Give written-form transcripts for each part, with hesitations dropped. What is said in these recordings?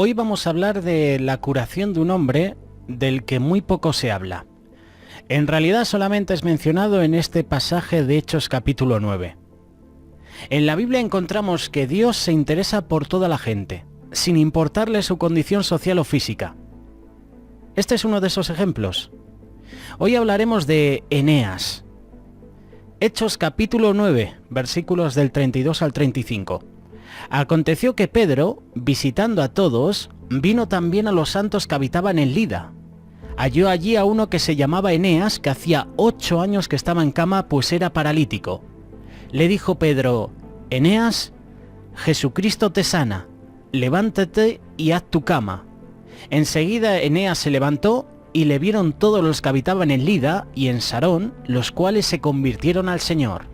Hoy vamos a hablar de la curación de un hombre del que muy poco se habla. En realidad solamente es mencionado en este pasaje de Hechos capítulo 9. En la Biblia encontramos que Dios se interesa por toda la gente, sin importarle su condición social o física. Este es uno de esos ejemplos. Hoy hablaremos de Eneas. Hechos capítulo 9, versículos del 32 al 35. Aconteció que Pedro, visitando a todos, vino también a los santos que habitaban en Lida. Halló allí a uno que se llamaba Eneas, que hacía 8 años que estaba en cama, pues era paralítico. Le dijo Pedro: Eneas, Jesucristo te sana, levántate y haz tu cama. Enseguida Eneas se levantó, y le vieron todos los que habitaban en Lida y en Sarón, los cuales se convirtieron al Señor.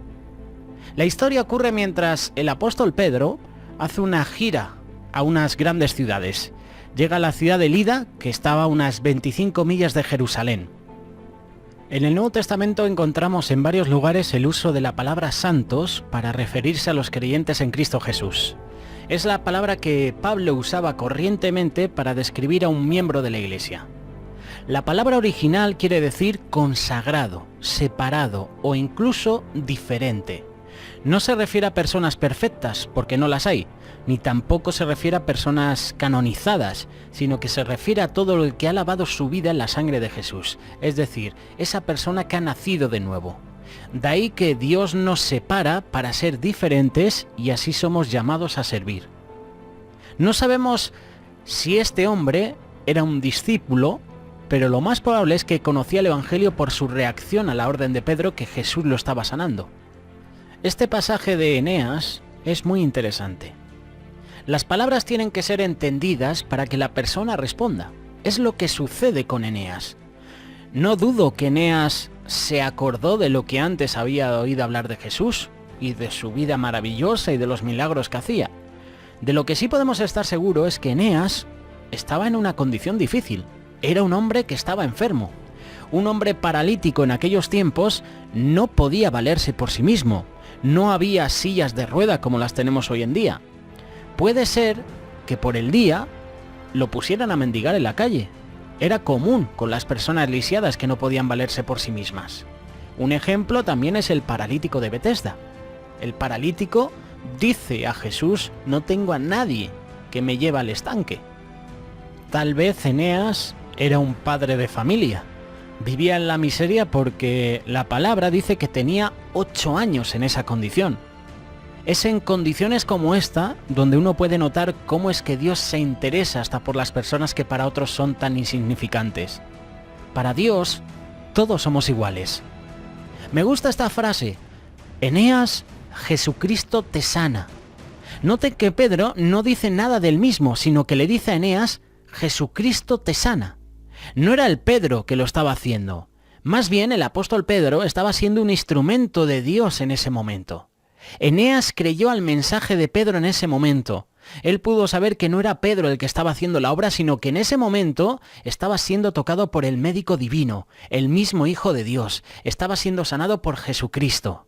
La historia ocurre mientras el apóstol Pedro hace una gira a unas grandes ciudades. Llega a la ciudad de Lida, que estaba a unas 25 millas de Jerusalén. En el Nuevo Testamento encontramos en varios lugares el uso de la palabra santos para referirse a los creyentes en Cristo Jesús. Es la palabra que Pablo usaba corrientemente para describir a un miembro de la Iglesia. La palabra original quiere decir consagrado, separado o incluso diferente. No se refiere a personas perfectas, porque no las hay, ni tampoco se refiere a personas canonizadas, sino que se refiere a todo el que ha lavado su vida en la sangre de Jesús, es decir, esa persona que ha nacido de nuevo. De ahí que Dios nos separa para ser diferentes y así somos llamados a servir. No sabemos si este hombre era un discípulo, pero lo más probable es que conocía el Evangelio por su reacción a la orden de Pedro que Jesús lo estaba sanando. Este pasaje de Eneas es muy interesante. Las palabras tienen que ser entendidas para que la persona responda. Es lo que sucede con Eneas. No dudo que Eneas se acordó de lo que antes había oído hablar de Jesús y de su vida maravillosa y de los milagros que hacía. De lo que sí podemos estar seguros es que Eneas estaba en una condición difícil. Era un hombre que estaba enfermo. Un hombre paralítico en aquellos tiempos no podía valerse por sí mismo. No había sillas de rueda como las tenemos hoy en día. Puede ser que por el día lo pusieran a mendigar en la calle. Era común con las personas lisiadas que no podían valerse por sí mismas. Un ejemplo también es el paralítico de Betesda. El paralítico dice a Jesús: no tengo a nadie que me lleve al estanque. Tal vez Eneas era un padre de familia. Vivía en la miseria porque la palabra dice que tenía 8 años en esa condición. Es en condiciones como esta donde uno puede notar cómo es que Dios se interesa hasta por las personas que para otros son tan insignificantes. Para Dios, todos somos iguales. Me gusta esta frase: Eneas, Jesucristo te sana. Noten que Pedro no dice nada del mismo, sino que le dice a Eneas: Jesucristo te sana. No era el Pedro que lo estaba haciendo. Más bien el apóstol Pedro estaba siendo un instrumento de Dios en ese momento. Eneas creyó al mensaje de Pedro en ese momento. Él pudo saber que no era Pedro el que estaba haciendo la obra, sino que en ese momento estaba siendo tocado por el médico divino, el mismo Hijo de Dios. Estaba siendo sanado por Jesucristo.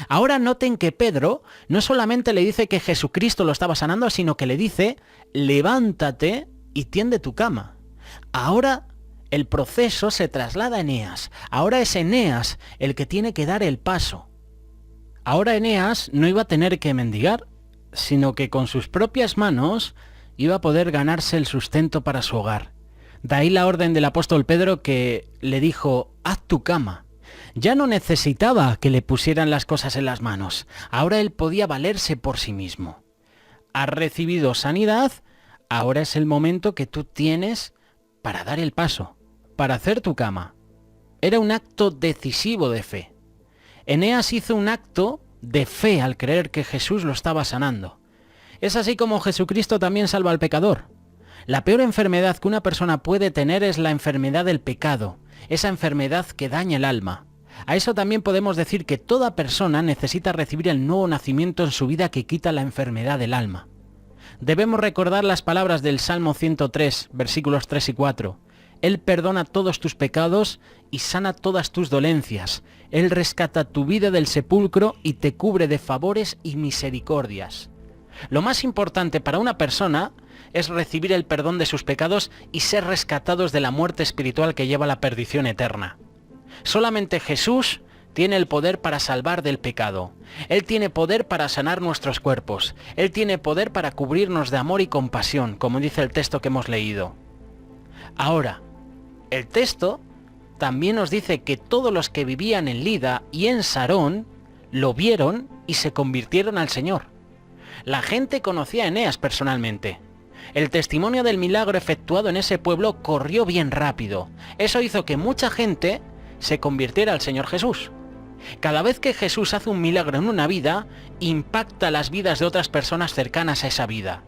Ahora noten que Pedro no solamente le dice que Jesucristo lo estaba sanando, sino que le dice: levántate y tiende tu cama. Ahora el proceso se traslada a Eneas. Ahora es Eneas el que tiene que dar el paso. Ahora Eneas no iba a tener que mendigar, sino que con sus propias manos iba a poder ganarse el sustento para su hogar. De ahí la orden del apóstol Pedro que le dijo: haz tu cama. Ya no necesitaba que le pusieran las cosas en las manos. Ahora él podía valerse por sí mismo. Has recibido sanidad, ahora es el momento que tú tienes para dar el paso, para hacer tu cama. Era un acto decisivo de fe. Eneas hizo un acto de fe al creer que Jesús lo estaba sanando. Es así como Jesucristo también salva al pecador. La peor enfermedad que una persona puede tener es la enfermedad del pecado, esa enfermedad que daña el alma. A eso también podemos decir que toda persona necesita recibir el nuevo nacimiento en su vida que quita la enfermedad del alma. Debemos recordar las palabras del Salmo 103, versículos 3 y 4. Él perdona todos tus pecados y sana todas tus dolencias. Él rescata tu vida del sepulcro y te cubre de favores y misericordias. Lo más importante para una persona es recibir el perdón de sus pecados y ser rescatados de la muerte espiritual que lleva a la perdición eterna. Solamente Jesús tiene el poder para salvar del pecado. Él tiene poder para sanar nuestros cuerpos. Él tiene poder para cubrirnos de amor y compasión, como dice el texto que hemos leído. Ahora, el texto también nos dice que todos los que vivían en Lida y en Sarón lo vieron y se convirtieron al Señor. La gente conocía a Eneas personalmente. El testimonio del milagro efectuado en ese pueblo corrió bien rápido. Eso hizo que mucha gente se convirtiera al Señor Jesús. Cada vez que Jesús hace un milagro en una vida, impacta las vidas de otras personas cercanas a esa vida.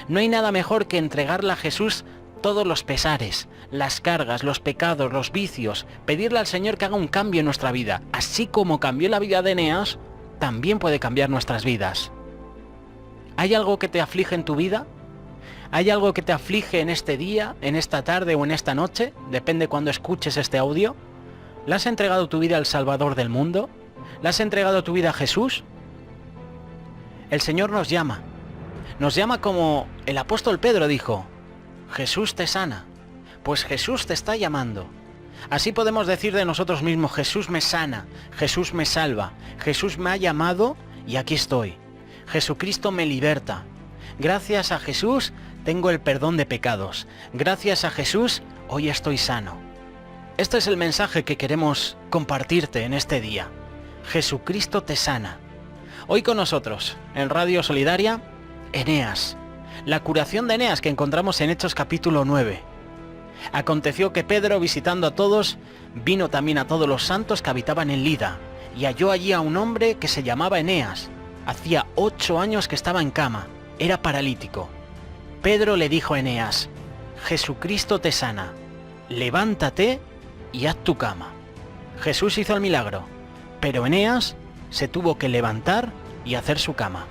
No hay nada mejor que entregarle a Jesús todos los pesares, las cargas, los pecados, los vicios, pedirle al Señor que haga un cambio en nuestra vida. Así como cambió la vida de Eneas, también puede cambiar nuestras vidas. ¿Hay algo que te aflige en tu vida? ¿Hay algo que te aflige en este día, en esta tarde o en esta noche? Depende cuando escuches este audio. ¿Le has entregado tu vida al Salvador del mundo? ¿Le has entregado tu vida a Jesús? El Señor nos llama. Nos llama como el apóstol Pedro dijo: Jesús te sana. Pues Jesús te está llamando. Así podemos decir de nosotros mismos: Jesús me sana, Jesús me salva, Jesús me ha llamado y aquí estoy. Jesucristo me liberta. Gracias a Jesús tengo el perdón de pecados. Gracias a Jesús hoy estoy sano. Este es el mensaje que queremos compartirte en este día. Jesucristo te sana. Hoy con nosotros, en Radio Solidaria, Eneas. La curación de Eneas que encontramos en Hechos capítulo 9. Aconteció que Pedro, visitando a todos, vino también a todos los santos que habitaban en Lida, y halló allí a un hombre que se llamaba Eneas. Hacía 8 años que estaba en cama, era paralítico. Pedro le dijo a Eneas: Jesucristo te sana, levántate y haz tu cama. Jesús hizo el milagro, pero Eneas se tuvo que levantar y hacer su cama.